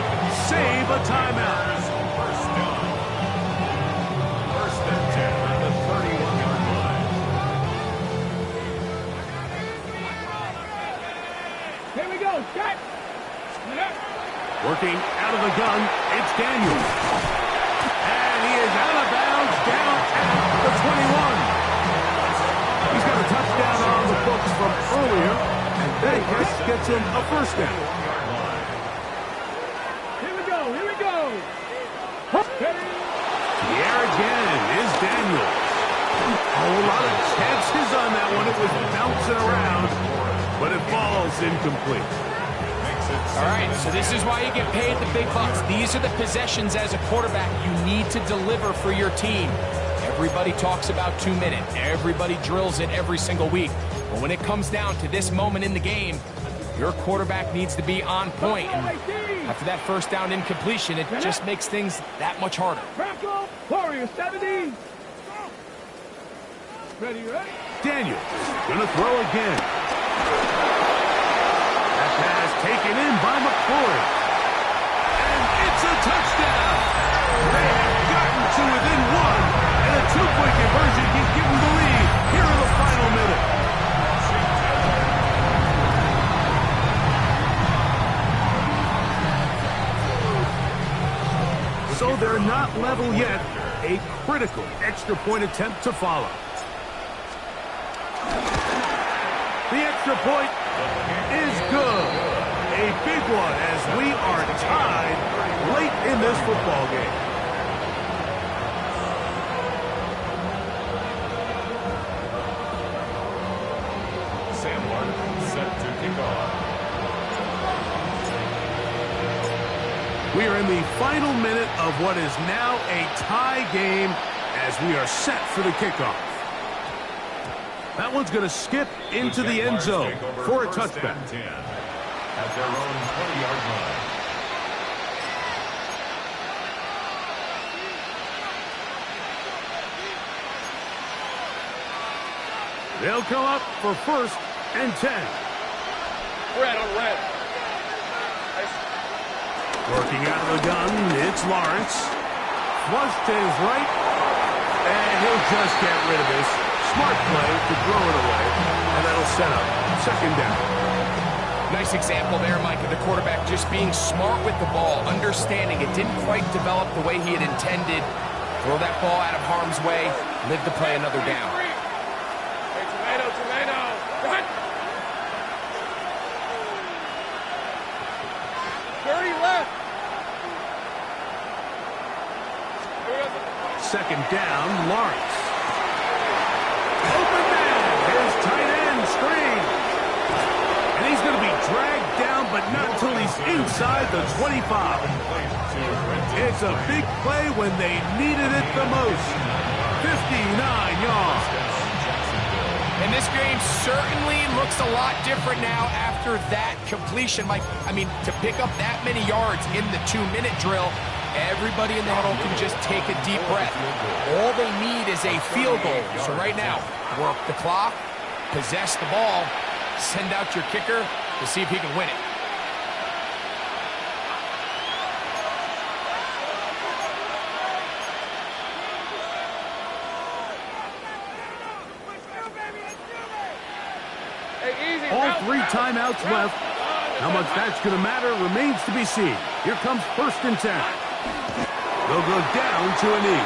[SPEAKER 2] save a timeout.
[SPEAKER 5] First and 10 at the 31-yard line.
[SPEAKER 7] Here we go, Scott!
[SPEAKER 2] Working out of the gun, it's Daniels. And he is out of bounds down at the 21. He's got a touchdown on the books from earlier, and that catch gets him a first down.
[SPEAKER 7] Here we go, here we go!
[SPEAKER 2] The air again is Daniels. A whole lot of chances on that one. It was bouncing around, but it falls incomplete.
[SPEAKER 4] All right, so this is why you get paid the big bucks. These are the possessions as a quarterback you need to deliver for your team. Everybody talks about 2 minutes. Everybody drills it every single week. But when it comes down to this moment in the game, your quarterback needs to be on point. And after that first down incompletion, it just makes things that much harder.
[SPEAKER 7] Bronco, Warrior 70. Ready, ready?
[SPEAKER 2] Daniels gonna throw again. Pass taken in by McCoy. And it's a touchdown. They have gotten to within 1. And a 2-point conversion can give them the lead here in the final minute. So they're not level yet. A critical extra point attempt to follow. The extra point is good. A big one as we are tied late in this football game.
[SPEAKER 5] Sam Larkin set to kick off.
[SPEAKER 2] We are in the final minute of what is now a tie game as we are set for the kickoff. That one's going to skip into the end zone for a touchback.
[SPEAKER 5] At their own 20-yard line.
[SPEAKER 2] They'll come up for 1st and 10.
[SPEAKER 3] Red on red.
[SPEAKER 2] Working out of the gun, it's Lawrence. Flush to his right, and he'll just get rid of this. Smart play to throw it away, and that'll set up 2nd down.
[SPEAKER 4] Nice example there, Mike, of the quarterback just being smart with the ball, understanding it didn't quite develop the way he had intended. Throw that ball out of harm's way, live to play another down.
[SPEAKER 3] Hey, tomato. Cut. 30 left.
[SPEAKER 2] 2nd down, Lawrence. Open man, his tight end screen. And he's going to be dragged down, but not until he's inside the 25. It's a big play when they needed it the most. 59 yards.
[SPEAKER 4] And this game certainly looks a lot different now after that completion, Mike. I mean, to pick up that many yards in the 2-minute drill, everybody in the huddle can just take a deep breath. All they need is a field goal. So right now, work the clock, possess the ball, send out your kicker to see if he can win it.
[SPEAKER 2] All 3 timeouts left. How much that's going to matter remains to be seen. Here comes 1st and 10. They'll go down to a knee.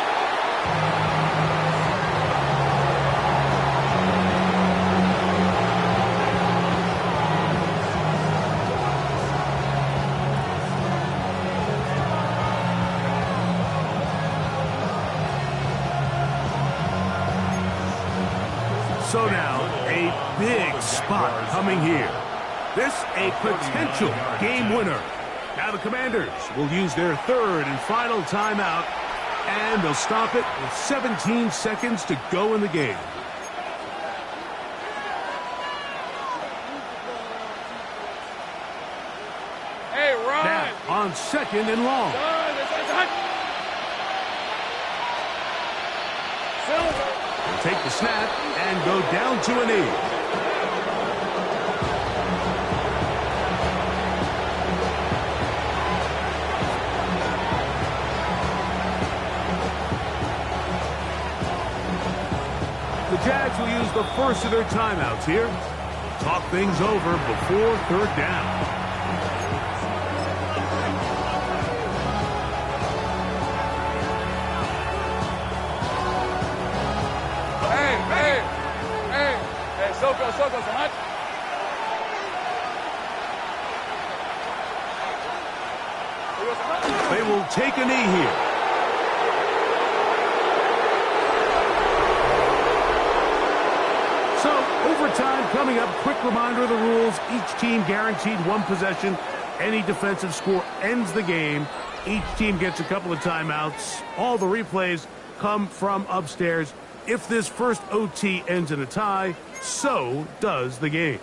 [SPEAKER 2] So now, a big spot coming here. This a potential game winner. Now the Commanders will use their 3rd and final timeout, and they'll stop it with 17 seconds to go in the game.
[SPEAKER 3] Hey, run.
[SPEAKER 2] Now on 2nd and long. They'll take the snap and go down to a knee. The Jags will use the first of their timeouts here. Talk things over before 3rd down.
[SPEAKER 3] Hey, Soko, Sahat.
[SPEAKER 2] They will take a knee here. So, overtime coming up. Quick reminder of the rules. Each team guaranteed 1 possession. Any defensive score ends the game. Each team gets a couple of timeouts. All the replays come from upstairs. If this first OT ends in a tie, so does the game.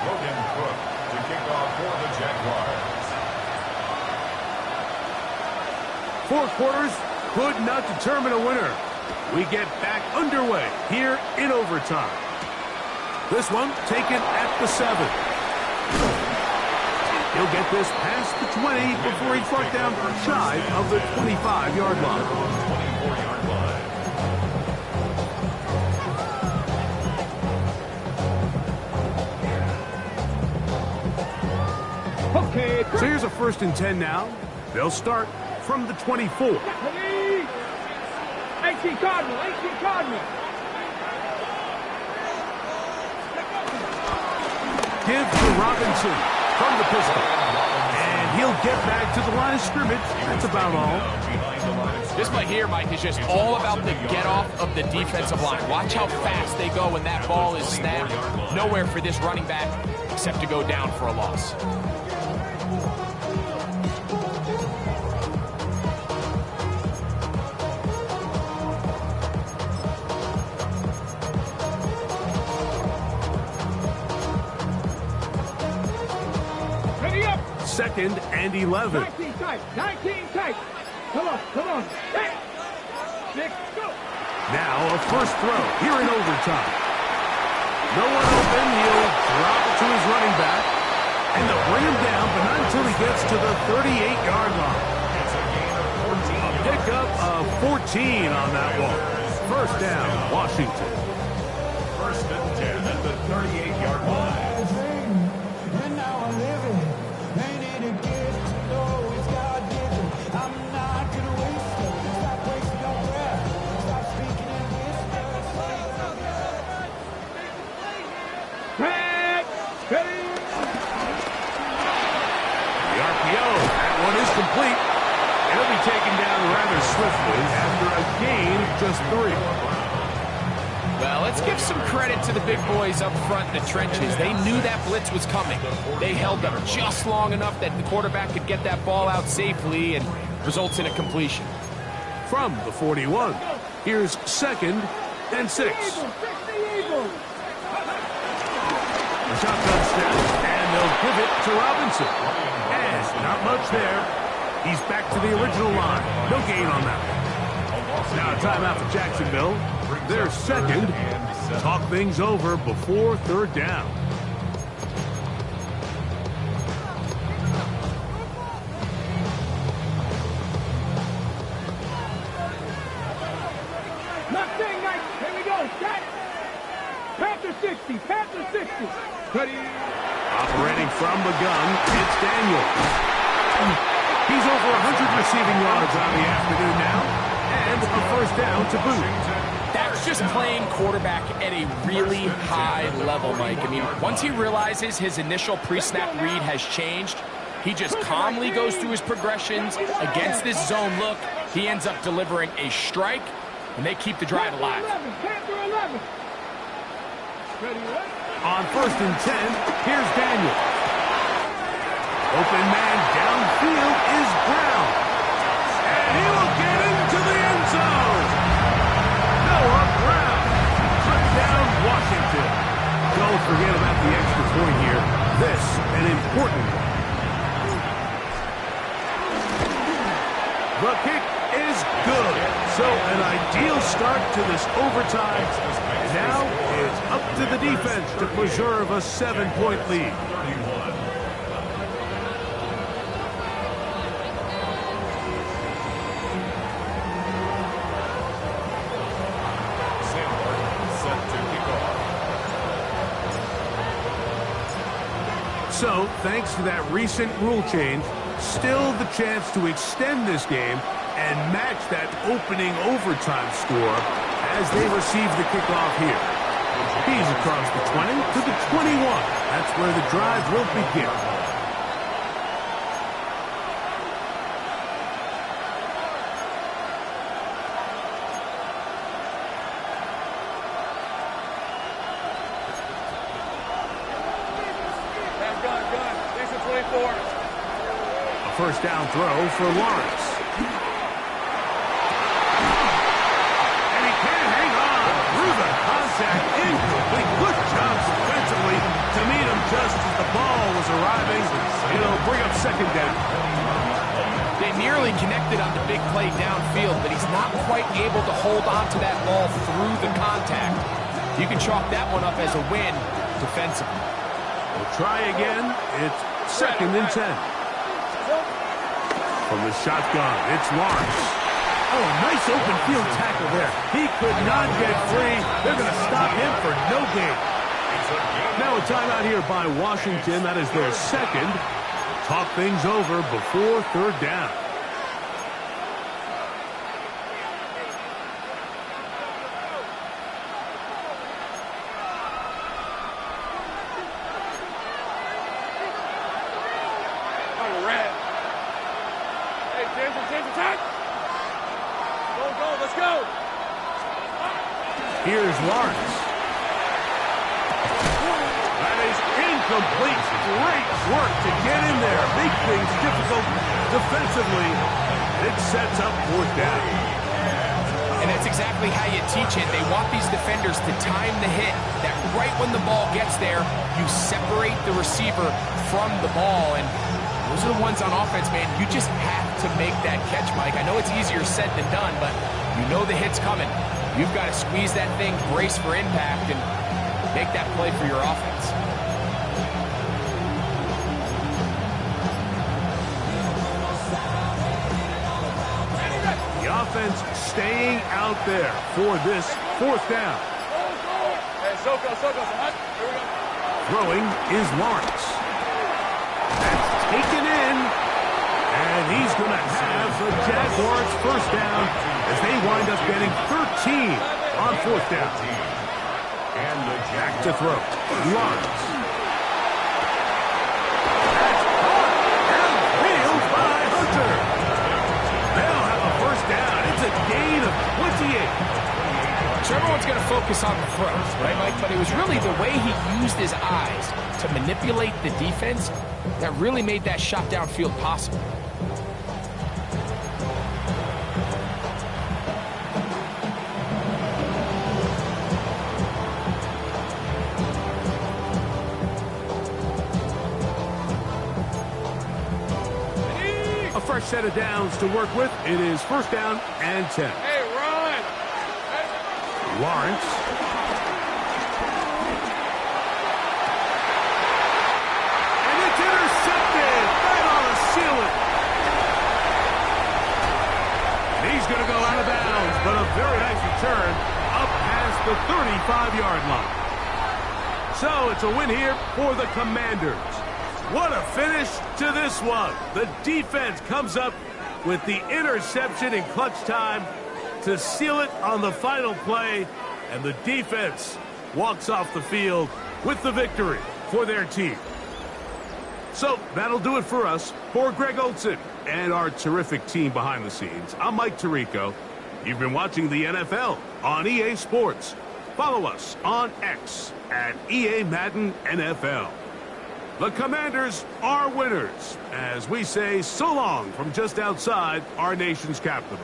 [SPEAKER 5] Logan Cook to kick off for the Jaguars.
[SPEAKER 2] 4 quarters could not determine a winner. We get back underway here in overtime. This one taken at the 7. He'll get this past the 20 before he's brought down shy of the 25-yard line.
[SPEAKER 5] 24-yard line.
[SPEAKER 7] Okay.
[SPEAKER 2] So here's a 1st and 10 now. They'll start from the 24.
[SPEAKER 7] 18 Cardinal.
[SPEAKER 2] Give to Robinson from the pistol. And he'll get back to the line of scrimmage. That's about all.
[SPEAKER 5] Behind the line of
[SPEAKER 4] This play here, Mike, is just all about the get-off of the defensive line. Watch how fast they go when that ball is snapped. Nowhere for this running back except to go down for a loss.
[SPEAKER 7] Ready up.
[SPEAKER 2] 2nd and 11.
[SPEAKER 7] 19 tight. 19 tight. Come on, come on. Hey. 6, go.
[SPEAKER 2] Now a first throw here in overtime. No one open. He'll drop it to his running back. And they'll bring him down, but not until he gets to the 38-yard line.
[SPEAKER 5] It's a gain of 14.
[SPEAKER 2] A pickup of 14 on that one. First down, Washington.
[SPEAKER 5] 1st and 10 at the 38-yard line.
[SPEAKER 6] And now I live it. Ain't it a gift to know it's God-given? I'm not gonna waste it. Stop wasting your breath. Stop speaking in whispers.
[SPEAKER 7] Back. Ready.
[SPEAKER 2] The RPO, that one is complete. It'll be taken down rather swiftly after a gain of just 3.
[SPEAKER 4] Well, let's give some credit to the big boys up front in the trenches. They knew that blitz was coming. They held them just long enough that the quarterback could get that ball out safely and results in a completion.
[SPEAKER 2] From the 41, here's 2nd and 6.
[SPEAKER 7] Eagles. 60 Eagles.
[SPEAKER 2] The shotgun snap, and they'll give it to Robinson. And not much there. He's back to the original line. No gain on that one. Now a timeout for Jacksonville. They're 2nd. Talk things over before 3rd down.
[SPEAKER 7] Nothing nice. Here we go. Set. Panther 60. Panther 60. Ready.
[SPEAKER 2] Operating from the gun, it's Daniel. He's over 100 receiving yards on the afternoon now, and a first down to boot.
[SPEAKER 4] That's just playing quarterback at a really high level, Mike. I mean, once he realizes his initial pre-snap read has changed, he just calmly goes through his progressions against this zone look. He ends up delivering a strike, and they keep the drive alive.
[SPEAKER 7] Panther 11. Ready.
[SPEAKER 2] On 1st and 10, here's Daniel. Open man downfield is Brown. And he will get into the end zone. Noah Brown. Touchdown, Washington. Don't forget about the extra point here. This, an important one. The kick is good. So an ideal start to this overtime. Now it's up to the defense to preserve a 7-point lead.
[SPEAKER 5] 31. Set to kick off.
[SPEAKER 2] So, thanks to that recent rule change, still the chance to extend this game and match that opening overtime score as they receive the kickoff here. He's across the 20 to the 21. That's where the drive will begin.
[SPEAKER 3] Gun. Station 24.
[SPEAKER 2] A first down throw for Lawrence. And he can't hang on through the contact. Incomplete. Good job defensively to meet him just as the ball was arriving. It'll bring up 2nd down.
[SPEAKER 4] They nearly connected on the big play downfield, but he's not quite able to hold on to that ball through the contact. You can chalk that one up as a win defensively.
[SPEAKER 2] We'll try again. It's 2nd and 10. From the shotgun, it's Lawrence. Oh, nice open field tackle there. He could not get free. They're going to stop him for no gain. Now a timeout here by Washington. That is their 2nd. Talk things over before 3rd down.
[SPEAKER 3] let's go.
[SPEAKER 2] Here's Lawrence. That is incomplete. Great work to get in there. Make things difficult defensively. It sets up fourth down.
[SPEAKER 4] And that's exactly how you teach it. They want these defenders to time the hit, that right when the ball gets there, you separate the receiver from the ball. And those are the ones on offense, man. You just have to make that catch, Mike. I know it's easier said than done, but you know the hit's coming. You've got to squeeze that thing, brace for impact, and make that play for your offense.
[SPEAKER 2] The offense staying out there for this fourth down.
[SPEAKER 3] Hey, Soko, Soko, here we go.
[SPEAKER 2] Throwing is Lawrence. That's taken in. And he's going to have the Jaguars first down as they wind up getting 13 on fourth down. And the Jack to throw. Lawrence. That's caught and peeled by Hunter. They'll have a first down. It's a gain of 28.
[SPEAKER 4] So everyone's going to focus on the throws, right, Mike? But it was really the way he used his eyes to manipulate the defense that really made that shot downfield possible.
[SPEAKER 2] A fresh set of downs to work with. It is first down and 10.
[SPEAKER 3] Hey, run.
[SPEAKER 2] Lawrence. And it's intercepted. Right on the ceiling. And he's going to go out of bounds, but a very nice return up past the 35-yard line. So it's a win here for the Commanders. What a finish to this one. The defense comes up with the interception in clutch time to seal it on the final play, and the defense walks off the field with the victory for their team. So that'll do it for us. For Greg Olson and our terrific team behind the scenes, I'm Mike Tirico. You've been watching the NFL on EA Sports. Follow us on X at EA Madden NFL. The Commanders are winners as we say so long from just outside our nation's capital.